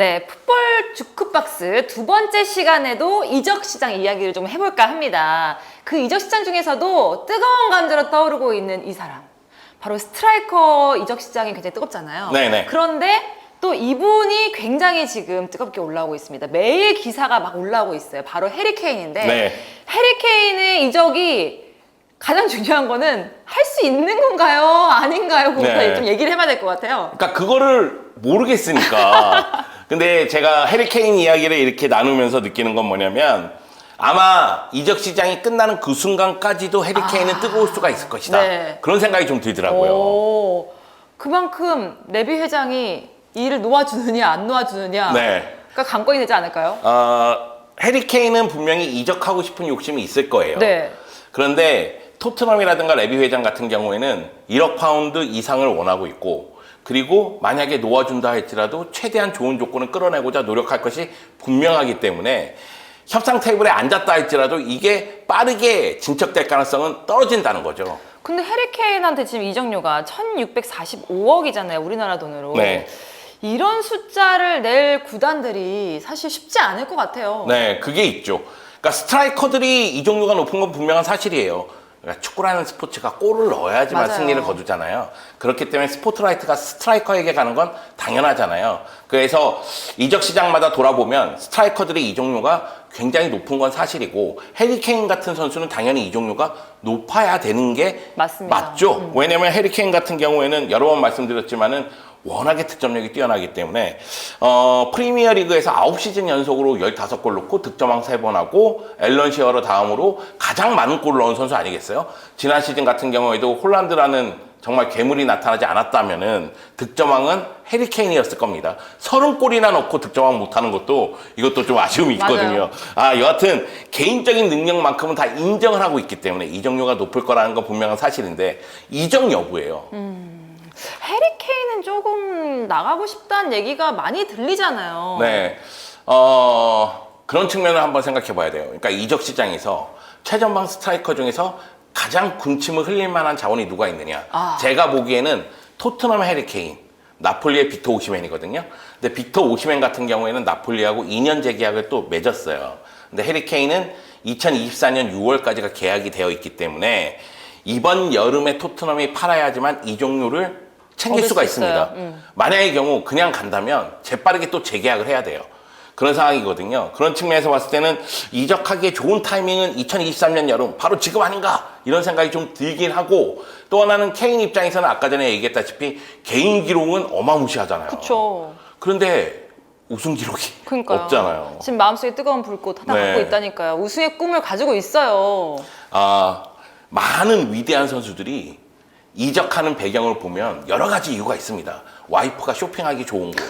네, 풋볼 주크박스 두 번째 시간에도 이적 시장 이야기를 좀 해볼까 합니다. 그 이적 시장 중에서도 뜨거운 감자로 떠오르고 있는 이 사람. 바로 스트라이커 이적 시장이 굉장히 뜨겁잖아요. 네네. 그런데 또 이분이 굉장히 지금 뜨겁게 올라오고 있습니다. 매일 기사가 막 올라오고 있어요. 바로 해리 케인인데 네. 해리 케인의 이적이 가장 중요한 거는 할 수 있는 건가요? 아닌가요? 그거부터 네. 좀 얘기를 해봐야 될 것 같아요. 그러니까 그거를 모르겠으니까. 근데 제가 해리 케인 이야기를 이렇게 나누면서 느끼는 건 뭐냐면 아마 이적 시장이 끝나는 그 순간까지도 해리 케인은 뜨거울 수가 있을 것이다. 네. 그런 생각이 좀 들더라고요. 오, 그만큼 레비 회장이 이를 놓아주느냐 안 놓아주느냐 네. 가 관건이 되지 않을까요? 해리 케인은 분명히 이적하고 싶은 욕심이 있을 거예요. 네. 그런데 토트넘이라든가 레비 회장 같은 경우에는 1억 파운드 이상을 원하고 있고, 그리고 만약에 놓아준다 할지라도 최대한 좋은 조건을 끌어내고자 노력할 것이 분명하기 때문에 협상 테이블에 앉았다 할지라도 이게 빠르게 진척될 가능성은 떨어진다는 거죠. 근데 해리 케인한테 지금 이적료가 1,645억이잖아요. 우리나라 돈으로. 네. 이런 숫자를 낼 구단들이 사실 쉽지 않을 것 같아요. 네, 그게 있죠. 그러니까 스트라이커들이 이적료가 높은 건 분명한 사실이에요. 그러니까 축구라는 스포츠가 골을 넣어야지만 맞아요. 승리를 거두잖아요. 그렇기 때문에 스포트라이트가 스트라이커에게 가는 건 당연하잖아요. 그래서 이적 시장마다 돌아보면 스트라이커들의 이적료가 굉장히 높은 건 사실이고, 해리 케인 같은 선수는 당연히 이적료가 높아야 되는 게 맞습니다. 맞죠. 왜냐면 해리 케인 같은 경우에는 여러 번 말씀드렸지만은 워낙에 득점력이 뛰어나기 때문에 프리미어 리그에서 9시즌 연속으로 15골 넣고 득점왕 3번 하고 앨런 시어러 다음으로 가장 많은 골을 넣은 선수 아니겠어요? 지난 시즌 같은 경우에도 홀란드라는 정말 괴물이 나타나지 않았다면은 득점왕은 해리 케인이었을 겁니다. 30골이나 넣고 득점왕 못하는 것도 이것도 좀 아쉬움이 있거든요. 여하튼 개인적인 능력만큼은 다 인정을 하고 있기 때문에 이적료가 높을 거라는 건 분명한 사실인데 이적 여부예요. 해리 케인은 조금 나가고 싶다는 얘기가 많이 들리잖아요. 네. 그런 측면을 한번 생각해 봐야 돼요. 그러니까 이적 시장에서 최전방 스트라이커 중에서 가장 군침을 흘릴 만한 자원이 누가 있느냐. 제가 보기에는 토트넘의 해리 케인, 나폴리의 빅터 오시맨이거든요. 근데 빅터 오시맨 같은 경우에는 나폴리하고 2년 재계약을 또 맺었어요. 근데 해리 케인은 2024년 6월까지가 계약이 되어 있기 때문에 이번 여름에 토트넘이 팔아야지만 이적료를 챙길 수가 있습니다. 만약의 경우 그냥 간다면 재빠르게 또 재계약을 해야 돼요. 그런 상황이거든요. 그런 측면에서 봤을 때는 이적하기에 좋은 타이밍은 2023년 여름, 바로 지금 아닌가 이런 생각이 좀 들긴 하고, 또 하나는 케인 입장에서는 아까 전에 얘기했다시피 개인 기록은 어마무시하잖아요. 그렇죠. 그런데 우승 기록이 없잖아요. 지금 마음속에 뜨거운 불꽃 하나 네. 갖고 있다니까요. 우승의 꿈을 가지고 있어요. 많은 위대한 선수들이 이적하는 배경을 보면 여러 가지 이유가 있습니다. 와이프가 쇼핑하기 좋은 곳,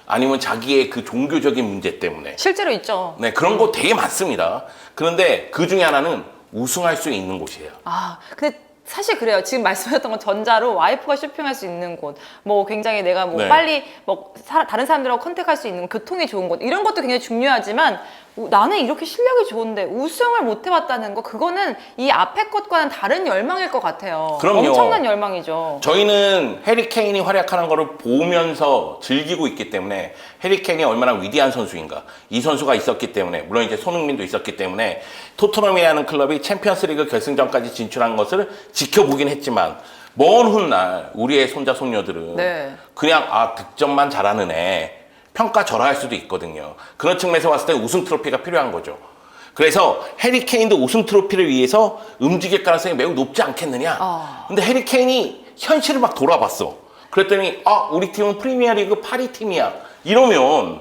아니면 자기의 그 종교적인 문제 때문에. 실제로 있죠. 네, 그런 거 되게 많습니다. 그런데 그 중에 하나는 우승할 수 있는 곳이에요. 근데 사실 그래요. 지금 말씀하셨던 건 전자로 와이프가 쇼핑할 수 있는 곳, 뭐 굉장히 내가 뭐 네. 빨리 뭐 다른 사람들하고 컨택할 수 있는 교통이 좋은 곳, 이런 것도 굉장히 중요하지만 나는 이렇게 실력이 좋은데 우승을 못 해봤다는 거, 그거는 이 앞에 것과는 다른 열망일 것 같아요. 그럼요. 엄청난 열망이죠. 저희는 해리 케인이 활약하는 거를 보면서 즐기고 있기 때문에 해리 케인이 얼마나 위대한 선수인가, 이 선수가 있었기 때문에, 물론 이제 손흥민도 있었기 때문에 토트넘이라는 클럽이 챔피언스리그 결승전까지 진출한 것을 지켜보긴 했지만, 먼 훗날 우리의 손자 손녀들은 네. 그냥 득점만 잘하는 애, 평가절하할 수도 있거든요. 그런 측면에서 봤을 때 우승 트로피가 필요한 거죠. 그래서 해리 케인도 우승 트로피를 위해서 움직일 가능성이 매우 높지 않겠느냐. 근데 해리 케인이 현실을 막 돌아봤어. 그랬더니 우리 팀은 프리미어리그 8위 팀이야. 이러면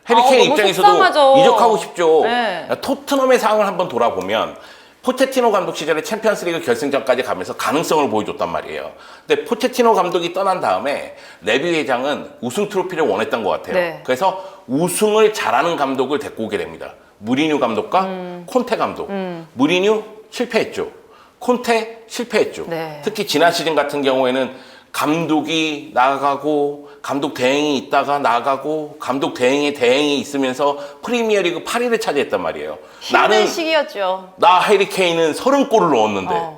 해리 케인 너무 입장에서도 속상하죠. 이적하고 싶죠. 네. 토트넘의 상황을 한번 돌아보면 포체티노 감독 시절에 챔피언스리그 결승전까지 가면서 가능성을 보여줬단 말이에요. 근데 포체티노 감독이 떠난 다음에 레비 회장은 우승 트로피를 원했던 것 같아요. 네. 그래서 우승을 잘하는 감독을 데리고 오게 됩니다. 무리뉴 감독과 콘테 감독. 무리뉴 실패했죠. 콘테 실패했죠. 네. 특히 지난 시즌 같은 경우에는 감독이 나가고 감독 대행이 있다가 나가고 감독 대행의 대행이 있으면서 프리미어리그 8위를 차지했단 말이에요. 힘든 시기였죠. 나 해리 케인은 30골을 넣었는데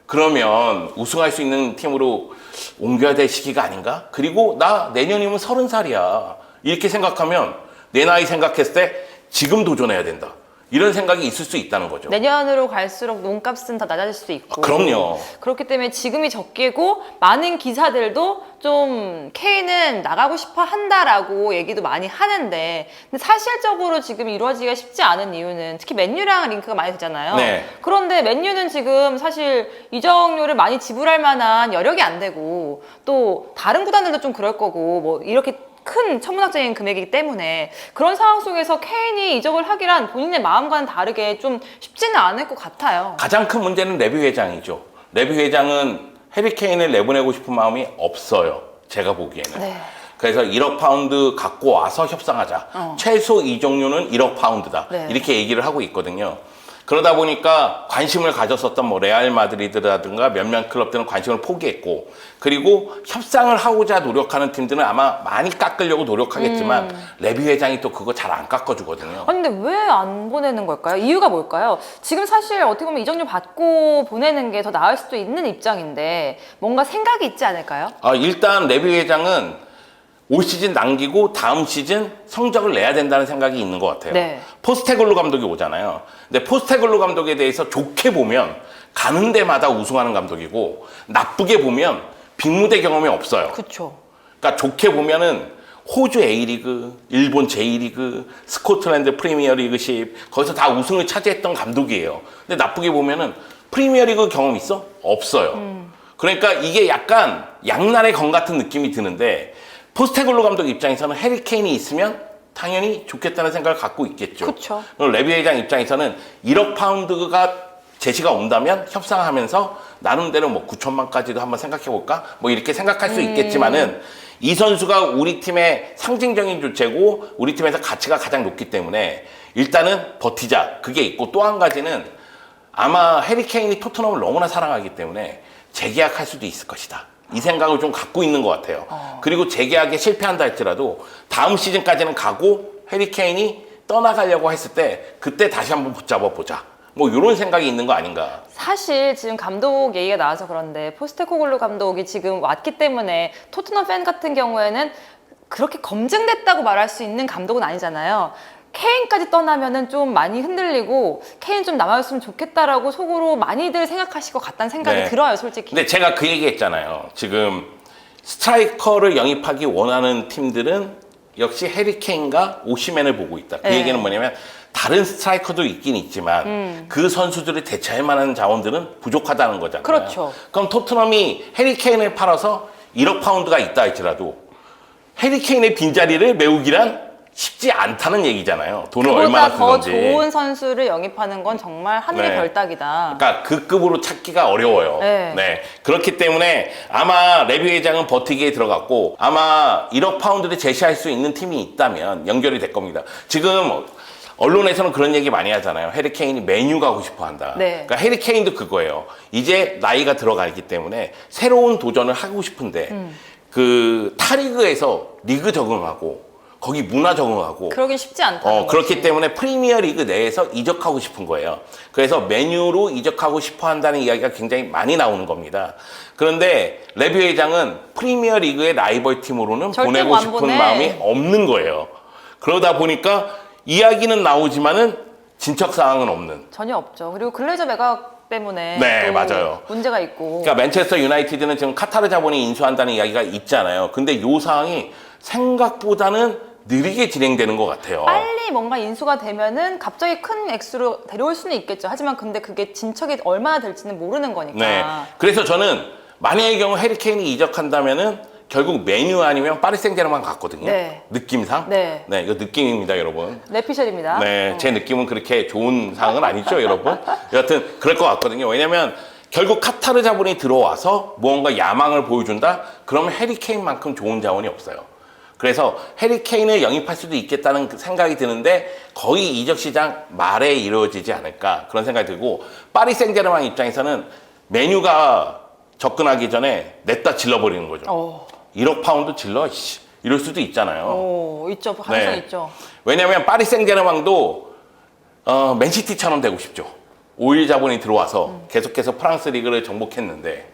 그러면 우승할 수 있는 팀으로 옮겨야 될 시기가 아닌가? 그리고 나 내년이면 30살이야. 이렇게 생각하면 내 나이 생각했을 때 지금 도전해야 된다. 이런 생각이 있을 수 있다는 거죠. 내년으로 갈수록 몸값은 더 낮아질 수도 있고. 그럼요. 그렇기 때문에 지금이 적기고 많은 기사들도 좀 K는 나가고 싶어 한다라고 얘기도 많이 하는데 근데 사실적으로 지금 이루어지기가 쉽지 않은 이유는 특히 맨유랑 링크가 많이 되잖아요. 네. 그런데 맨유는 지금 사실 이적료를 많이 지불할 만한 여력이 안 되고 또 다른 구단들도 좀 그럴 거고 뭐 이렇게 큰 천문학적인 금액이기 때문에 그런 상황 속에서 케인이 이적을 하기란 본인의 마음과는 다르게 좀 쉽지는 않을 것 같아요. 가장 큰 문제는 레비 회장이죠. 레비 회장은 해리 케인을 내보내고 싶은 마음이 없어요. 제가 보기에는. 네. 그래서 1억 파운드 갖고 와서 협상하자. 최소 이적료는 1억 파운드다. 네. 이렇게 얘기를 하고 있거든요. 그러다 보니까 관심을 가졌었던 뭐 레알 마드리드라든가 몇몇 클럽들은 관심을 포기했고 그리고 협상을 하고자 노력하는 팀들은 아마 많이 깎으려고 노력하겠지만 레비 회장이 또 그거 잘 안 깎아주거든요. 아니, 근데 왜 안 보내는 걸까요? 이유가 뭘까요? 지금 사실 어떻게 보면 이적료 받고 보내는 게 더 나을 수도 있는 입장인데 뭔가 생각이 있지 않을까요? 일단 레비 회장은 올 시즌 남기고 다음 시즌 성적을 내야 된다는 생각이 있는 것 같아요. 네. 포스테글로 감독이 오잖아요. 근데 포스테글로 감독에 대해서 좋게 보면 가는 데마다 우승하는 감독이고 나쁘게 보면 빅무대 경험이 없어요. 그렇죠. 그러니까 좋게 보면은 호주 A리그, 일본 J리그, 스코틀랜드 프리미어리그십 거기서 다 우승을 차지했던 감독이에요. 근데 나쁘게 보면은 프리미어리그 경험 있어? 없어요. 그러니까 이게 약간 양날의 검 같은 느낌이 드는데 포스테글로 감독 입장에서는 해리 케인이 있으면 당연히 좋겠다는 생각을 갖고 있겠죠. 그쵸. 레비 회장 입장에서는 1억 파운드가 제시가 온다면 협상하면서 나름대로 뭐 9천만까지도 한번 생각해볼까? 뭐 이렇게 생각할 수 있겠지만은 이 선수가 우리 팀의 상징적인 주체고 우리 팀에서 가치가 가장 높기 때문에 일단은 버티자. 그게 있고 또 한 가지는 아마 해리 케인이 토트넘을 너무나 사랑하기 때문에 재계약할 수도 있을 것이다. 이 생각을 좀 갖고 있는 것 같아요. 그리고 재계약에 실패한다 할지라도 다음 시즌까지는 가고 해리 케인이 떠나가려고 했을 때 그때 다시 한번 붙잡아 보자. 뭐 이런 생각이 있는 거 아닌가. 사실 지금 감독 얘기가 나와서 그런데 포스테코글루 감독이 지금 왔기 때문에 토트넘 팬 같은 경우에는 그렇게 검증됐다고 말할 수 있는 감독은 아니잖아요. 케인까지 떠나면은 좀 많이 흔들리고 케인 좀 남아있으면 좋겠다라고 속으로 많이들 생각하실 것 같다는 생각이 네. 들어요, 솔직히. 근데 제가 그 얘기 했잖아요. 지금 스트라이커를 영입하기 원하는 팀들은 역시 해리 케인과 오시맨을 보고 있다. 그 네. 얘기는 뭐냐면 다른 스트라이커도 있긴 있지만 그 선수들을 대체할 만한 자원들은 부족하다는 거잖아요. 그렇죠. 그럼 토트넘이 해리 케인을 팔아서 1억 파운드가 있다 할지라도 해리 케인의 빈자리를 메우기란 쉽지 않다는 얘기잖아요. 돈을 얼마나 그보다 더 쓰는지. 좋은 선수를 영입하는 건 정말 하늘의 네. 별따기다. 그러니까 그 급으로 찾기가 어려워요. 네. 그렇기 때문에 아마 레비 회장은 버티기에 들어갔고 아마 1억 파운드를 제시할 수 있는 팀이 있다면 연결이 될 겁니다. 지금 언론에서는 그런 얘기 많이 하잖아요. 해리 케인이 메뉴 가고 싶어 한다. 네. 그러니까 해리 케인도 그거예요. 이제 나이가 들어가기 때문에 새로운 도전을 하고 싶은데 그 타리그에서 리그 적응하고 거기 문화 적응하고 그러긴 쉽지 않다. 그렇기 때문에 프리미어 리그 내에서 이적하고 싶은 거예요. 그래서 메뉴로 이적하고 싶어 한다는 이야기가 굉장히 많이 나오는 겁니다. 그런데 레비 회장은 프리미어 리그의 라이벌 팀으로는 절대 보내고 안 싶은 보내. 마음이 없는 거예요. 그러다 보니까 이야기는 나오지만은 진척 사항은 없는. 전혀 없죠. 그리고 글레이저 매각 때문에 네, 또 맞아요. 문제가 있고. 그러니까 맨체스터 유나이티드는 지금 카타르 자본이 인수한다는 이야기가 있잖아요. 근데 이 사항이 생각보다는 느리게 진행되는 것 같아요. 빨리 뭔가 인수가 되면은 갑자기 큰 액수로 데려올 수는 있겠죠. 하지만 근데 그게 진척이 얼마나 될지는 모르는 거니까. 네. 그래서 저는 만약의 경우 해리 케인이 이적한다면은 결국 메뉴 아니면 파리 생제르맹 같거든요. 네. 느낌상. 네. 네, 이거 느낌입니다, 여러분. 내피셜입니다. 네, 제 느낌은 그렇게 좋은 상황은 아니죠, 여러분. 여하튼 그럴 것 같거든요. 왜냐면 결국 카타르 자본이 들어와서 무언가 야망을 보여준다? 그러면 해리 케인만큼 좋은 자원이 없어요. 그래서 해리 케인을 영입할 수도 있겠다는 생각이 드는데 거의 이적 시장 말에 이루어지지 않을까 그런 생각이 들고 파리 생제르맹 입장에서는 메뉴가 접근하기 전에 냈다 질러버리는 거죠. 1억 파운드 질러? 이럴 수도 있잖아요. 있죠. 가능성 네. 있죠. 왜냐하면 파리 생제르맹도 맨시티처럼 되고 싶죠. 5일 자본이 들어와서 계속해서 프랑스 리그를 정복했는데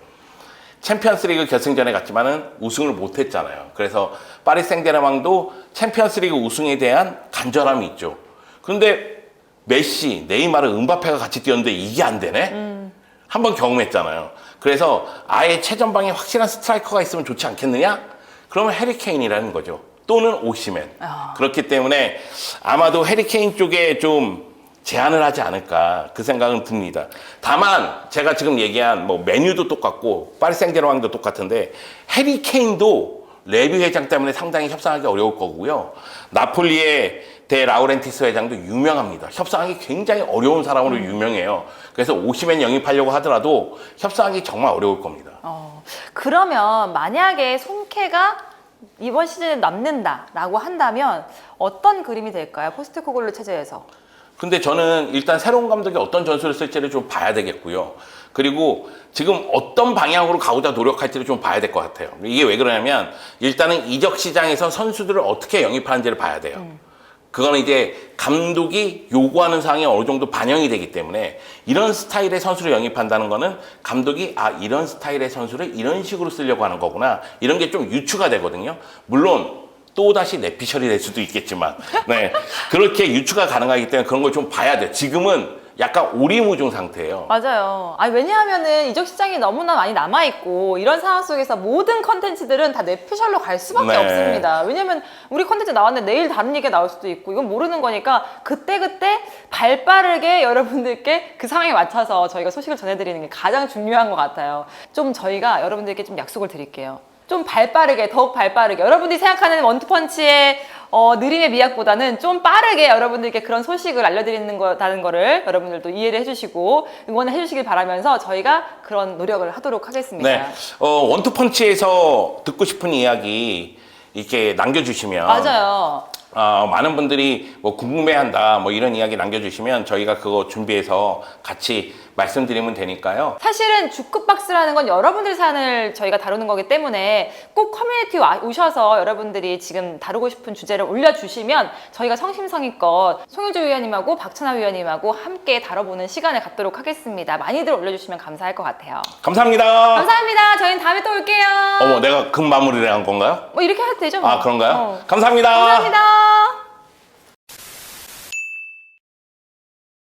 챔피언스리그 결승전에 갔지만은 우승을 못했잖아요. 그래서 파리 생제르맹도 챔피언스리그 우승에 대한 간절함이 있죠. 그런데 메시, 네이마르, 은바페가 같이 뛰었는데 이게 안 되네? 한번 경험했잖아요. 그래서 아예 최전방에 확실한 스트라이커가 있으면 좋지 않겠느냐? 그러면 해리 케인이라는 거죠. 또는 오시맨. 그렇기 때문에 아마도 해리 케인 쪽에 좀 제안을 하지 않을까 그 생각은 듭니다. 다만 제가 지금 얘기한 뭐 메뉴도 똑같고 파리 생제르맹도 똑같은데 해리 케인도 레비 회장 때문에 상당히 협상하기 어려울 거고요. 나폴리의 데 라우렌티스 회장도 유명합니다. 협상하기 굉장히 어려운 사람으로 유명해요. 그래서 오시맨 영입하려고 하더라도 협상하기 정말 어려울 겁니다. 그러면 만약에 손케가 이번 시즌에 남는다라고 한다면 어떤 그림이 될까요? 포스트코글루 체제에서. 근데 저는 일단 새로운 감독이 어떤 전술을 쓸지를 좀 봐야 되겠고요. 그리고 지금 어떤 방향으로 가고자 노력할지를 좀 봐야 될 것 같아요. 이게 왜 그러냐면 일단은 이적 시장에서 선수들을 어떻게 영입하는지를 봐야 돼요. 그거는 이제 감독이 요구하는 사항이 어느 정도 반영이 되기 때문에 이런 스타일의 선수를 영입한다는 거는 감독이 이런 스타일의 선수를 이런 식으로 쓰려고 하는 거구나. 이런 게 좀 유추가 되거든요. 물론 또다시 내피셜이 될 수도 있겠지만 네, 그렇게 유추가 가능하기 때문에 그런 걸 좀 봐야 돼요. 지금은 약간 오리무중 상태예요. 맞아요. 왜냐하면은 이적 시장이 너무나 많이 남아있고 이런 상황 속에서 모든 컨텐츠들은 다 넷피셜로 갈 수밖에 네. 없습니다. 왜냐면 우리 컨텐츠 나왔는데 내일 다른 얘기가 나올 수도 있고 이건 모르는 거니까 그때그때 발 빠르게 여러분들께 그 상황에 맞춰서 저희가 소식을 전해드리는 게 가장 중요한 것 같아요. 좀 저희가 여러분들께 좀 약속을 드릴게요. 좀 발빠르게, 더욱 발빠르게 여러분들이 생각하는 원투펀치의 느림의 미학보다는 좀 빠르게 여러분들께 그런 소식을 알려드리는 거다는 거를 여러분들도 이해를 해주시고 응원을 해주시길 바라면서 저희가 그런 노력을 하도록 하겠습니다. 네, 원투펀치에서 듣고 싶은 이야기 이렇게 남겨주시면 맞아요. 많은 분들이 뭐 궁금해한다 뭐 이런 이야기 남겨주시면 저희가 그거 준비해서 같이 말씀드리면 되니까요. 사실은 주크박스라는 건 여러분들 사연을 저희가 다루는 거기 때문에 꼭 커뮤니티 오셔서 여러분들이 지금 다루고 싶은 주제를 올려주시면 저희가 성심성의껏 송일조 위원님하고 박찬하 위원님하고 함께 다뤄보는 시간을 갖도록 하겠습니다. 많이들 올려주시면 감사할 것 같아요. 감사합니다. 감사합니다. 저희는 다음에 또 올게요. 어머, 내가 금 마무리를 한 건가요? 뭐 이렇게 해도 되죠? 뭐. 그런가요? 감사합니다. 감사합니다.